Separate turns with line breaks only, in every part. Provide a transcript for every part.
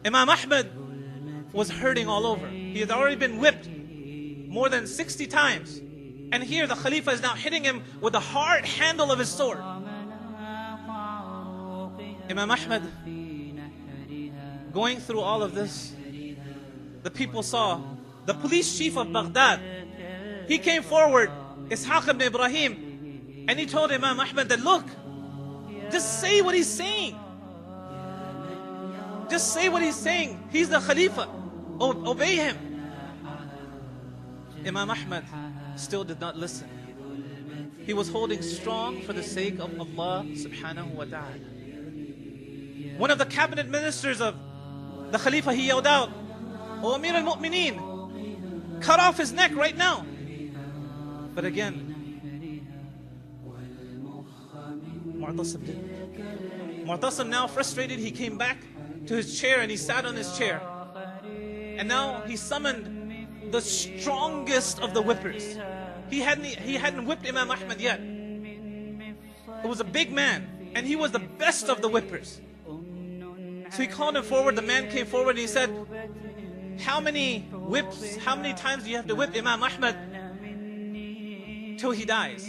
Imam Ahmad was hurting all over. He had already been whipped more than 60 times. And here the Khalifa is now hitting him with the hard handle of his sword. Imam Ahmad, going through all of this, the people saw the police chief of Baghdad. He came forward, Ishaq ibn Ibrahim, and he told Imam Ahmad that, look, just say what he's saying. Just say what he's saying. He's the Khalifa. Obey him. Imam Ahmad still did not listen. He was holding strong for the sake of Allah subhanahu wa ta'ala. One of the cabinet ministers of the Khalifa, he yelled out, "O Amir al-Mu'mineen, cut off his neck right now." But again, Mu'tasim didn't. Mu'tasim, now frustrated, he came back to his chair and he sat on his chair. And now he summoned the strongest of the whippers. He hadn't whipped Imam Ahmad yet. It was a big man, and he was the best of the whippers. So he called him forward. The man came forward and he said, how many whips, how many times do you have to whip Imam Ahmad till he dies?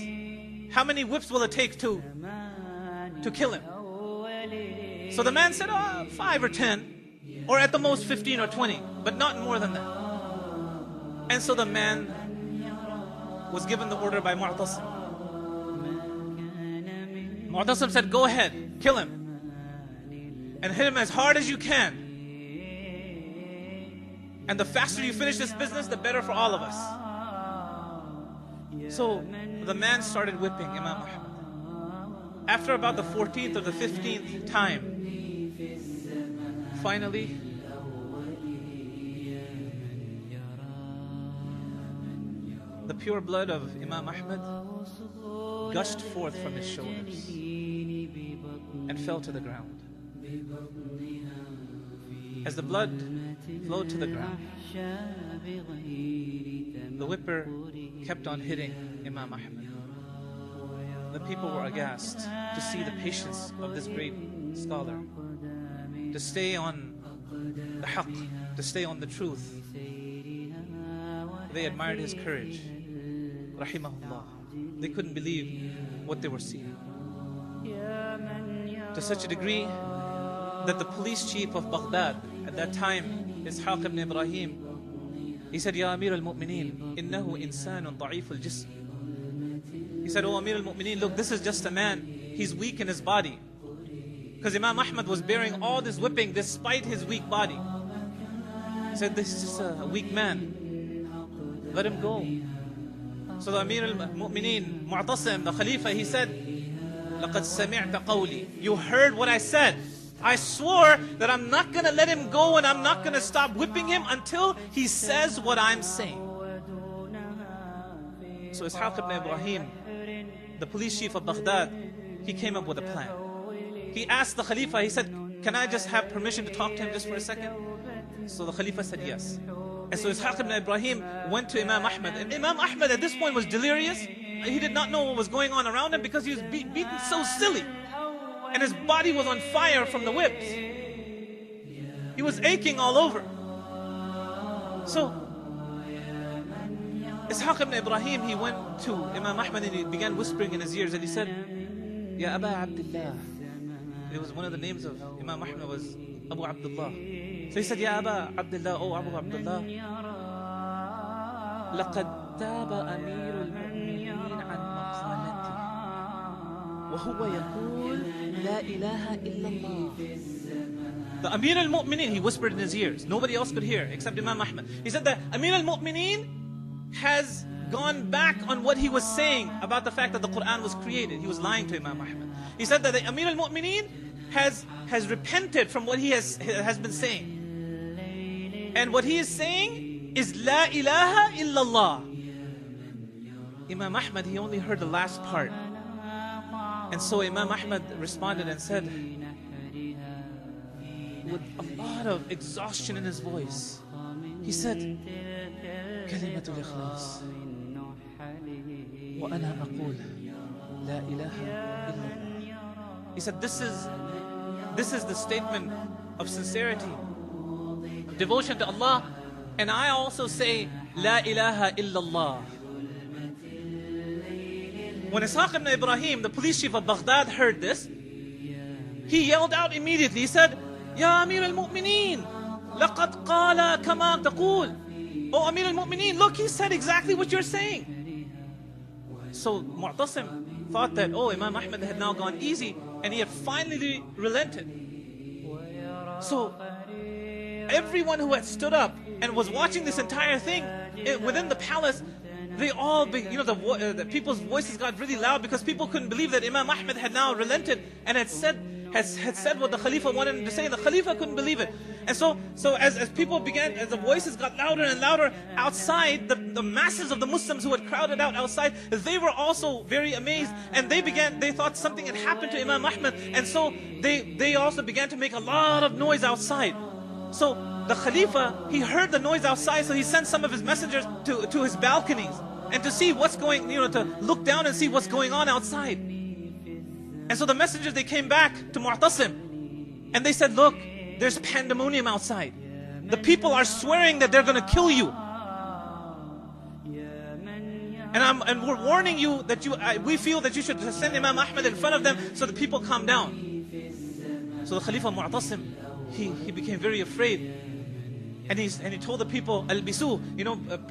How many whips will it take to kill him? So the man said, 5 or 10, or at the most 15 or 20, but not more than that. And so the man was given the order by Mu'tasim. Mu'tasim said, go ahead, kill him. And hit him as hard as you can. And the faster you finish this business, the better for all of us. So the man started whipping Imam Ahmad. After about the 14th or the 15th time, finally, the pure blood of Imam Ahmad gushed forth from his shoulders and fell to the ground. As the blood flowed to the ground, the whipper kept on hitting Imam Ahmad. The people were aghast to see the patience of this great scholar, to stay on the haqq, to stay on the truth. They admired his courage. Rahimahullah. They couldn't believe what they were seeing. To such a degree that the police chief of Baghdad at that time, Ishaq ibn Ibrahim, he said, Ya Amir al-Mu'mineen, innahu insanun da'if al-jism. He said, Oh Amir al-Mu'mineen, look, this is just a man. He's weak in his body. Because Imam Ahmad was bearing all this whipping despite his weak body. He said, this is just a weak man. Let him go. So the Amir al-Mu'mineen, Mu'tasim, the Khalifa, he said, لَقَدْ سَمِعْتَ قَوْلِي. You heard what I said. I swore that I'm not going to let him go and I'm not going to stop whipping him until he says what I'm saying. So Ishaq ibn Ibrahim, the police chief of Baghdad, he came up with a plan. He asked the Khalifa, he said, can I just have permission to talk to him just for a second? So the Khalifa said yes. And so Ishaq ibn Ibrahim went to Imam Ahmad. And Imam Ahmad at this point was delirious. He did not know what was going on around him because he was beaten so silly. And his body was on fire from the whips. He was aching all over. So Ishaq ibn Ibrahim, he went to Imam Ahmad and he began whispering in his ears and he said, Ya Aba Abdullah. It was one of the names of Imam Ahmad was Abu Abdullah. So he said, Ya Aba Abdullah, oh Abu Abdullah, لَقَدْ تَابَ أَمِيرُ الْمُؤْمِنِينَ عَنْ مَقَالَتِهِ وَهُوَ يَقُولُ لَا إِلَهَ إِلَّا اللَّهِ. The Amir al-Mu'mineen, he whispered in his ears. Nobody else could hear except Imam Ahmad. He said that Amir al-Mu'mineen has gone back on what he was saying about the fact that the Quran was created. He was lying to Imam Ahmad. He said that the Amir al-Mu'mineen has repented from what he has been saying. And what he is saying is La ilaha illallah. Imam Ahmad, he only heard the last part. And so Imam Ahmad responded and said, with a lot of exhaustion in his voice, he said, Kalimatul Ikhlas. Wa ana aqul La ilaha illallah. He said, this is the statement of sincerity. devotion to Allah. And I also say, La ilaha illallah. When Ishaq ibn Ibrahim, the police chief of Baghdad, heard this, he yelled out immediately. He said, Ya Amir al-Mu'mineen, laqad qala kama taqul. Oh Amir al-Mu'mineen, look, he said exactly what you're saying. So Mu'tasim thought that, oh, Imam Ahmad had now gone easy, and he had finally relented. So everyone who had stood up and was watching this entire thing within the palace, they all, the people's voices got really loud because people couldn't believe that Imam Ahmad had now relented and had said what the Khalifa wanted him to say. The Khalifa couldn't believe it. And so as people began, as the voices got louder and louder outside, the masses of the Muslims who had crowded out outside, they were also very amazed, and they thought something had happened to Imam Ahmad, and so they also began to make a lot of noise outside. So the Khalifa, he heard the noise outside, so he sent some of his messengers to his balconies and to see what's going, to look down and see what's going on outside. And so the messengers, they came back to Mu'tasim and they said, look, there's pandemonium outside. The people are swearing that they're going to kill you. And we're warning you that we feel that you should send Imam Ahmad in front of them so the people calm down. So the Khalifa Mu'tasim, he became very afraid. And he told the people, Albisu,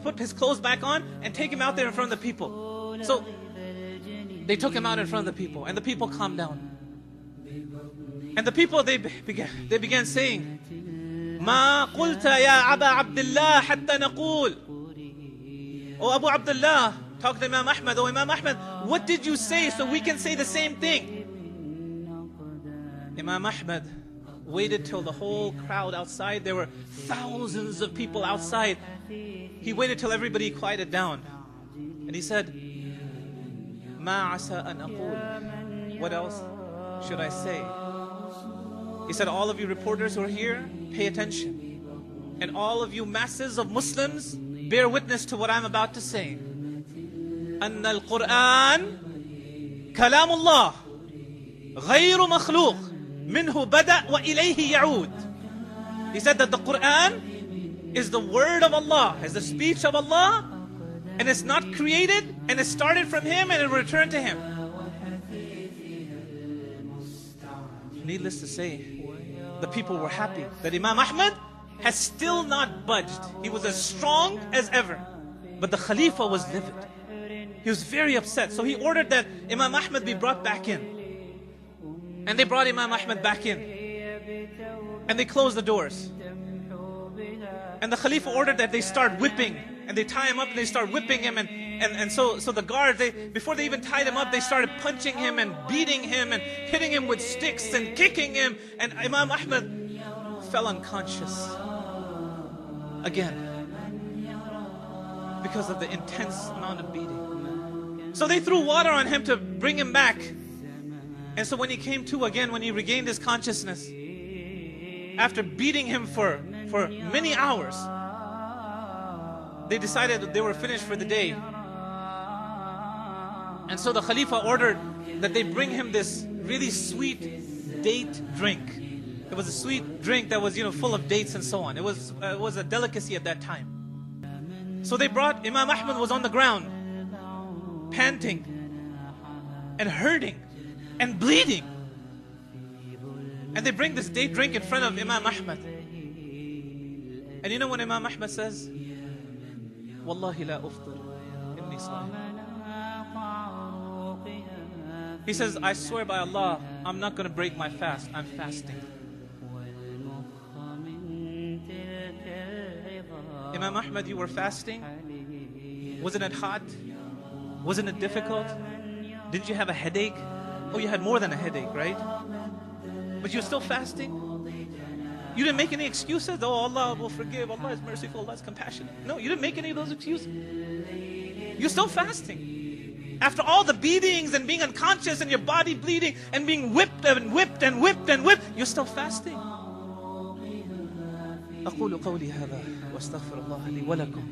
put his clothes back on and take him out there in front of the people. So they took him out in front of the people, and the people calmed down. And the people, they began saying, Ma qulta ya Aba Abdullah hatta naqul. Oh Abu Abdullah, talk to Imam Ahmad. Oh Imam Ahmad, what did you say so we can say the same thing? Imam Ahmad waited till the whole crowd outside, there were thousands of people outside. He waited till everybody quieted down. And he said, Ma asa an aqul. What else should I say? He said, all of you reporters who are here, pay attention. And all of you masses of Muslims, bear witness to what I'm about to say. أن القرآن كلام الله غير مخلوق منه بدأ وإليه يعود. He said that the Quran is the word of Allah, is the speech of Allah, and it's not created, and it started from Him and it will return to Him. Needless to say, the people were happy that Imam Ahmad has still not budged. He was as strong as ever. But the Khalifa was livid. He was very upset. So he ordered that Imam Ahmad be brought back in. And they brought Imam Ahmad back in. And they closed the doors. And the Khalifa ordered that they start whipping. And they tie him up and they start whipping him. And so the guards, before they even tied him up, they started punching him and beating him and hitting him with sticks and kicking him. And Imam Ahmad fell unconscious again because of the intense amount of beating. So they threw water on him to bring him back. And so when he came to again, when he regained his consciousness, after beating him for many hours, they decided that they were finished for the day. And so the Khalifa ordered that they bring him this really sweet date drink. It was a sweet drink that was, full of dates and so on. It was a delicacy at that time. So they brought, Imam Ahmad was on the ground, panting and hurting and bleeding. And they bring this date drink in front of Imam Ahmad. And you know what Imam Ahmad says? Wallahi la uftir, inni sa'im. He says, I swear by Allah, I'm not going to break my fast. I'm fasting. Imam Ahmad, you were fasting? Wasn't it hot? Wasn't it difficult? Didn't you have a headache? Oh, you had more than a headache, right? But you're still fasting? You didn't make any excuses? Oh, Allah will forgive. Allah is merciful. Allah is compassionate. No, you didn't make any of those excuses. You're still fasting. After all the beatings and being unconscious and your body bleeding and being whipped and whipped and whipped and whipped, you're still fasting. أقول قولي هذا وأستغفر الله لي ولكم.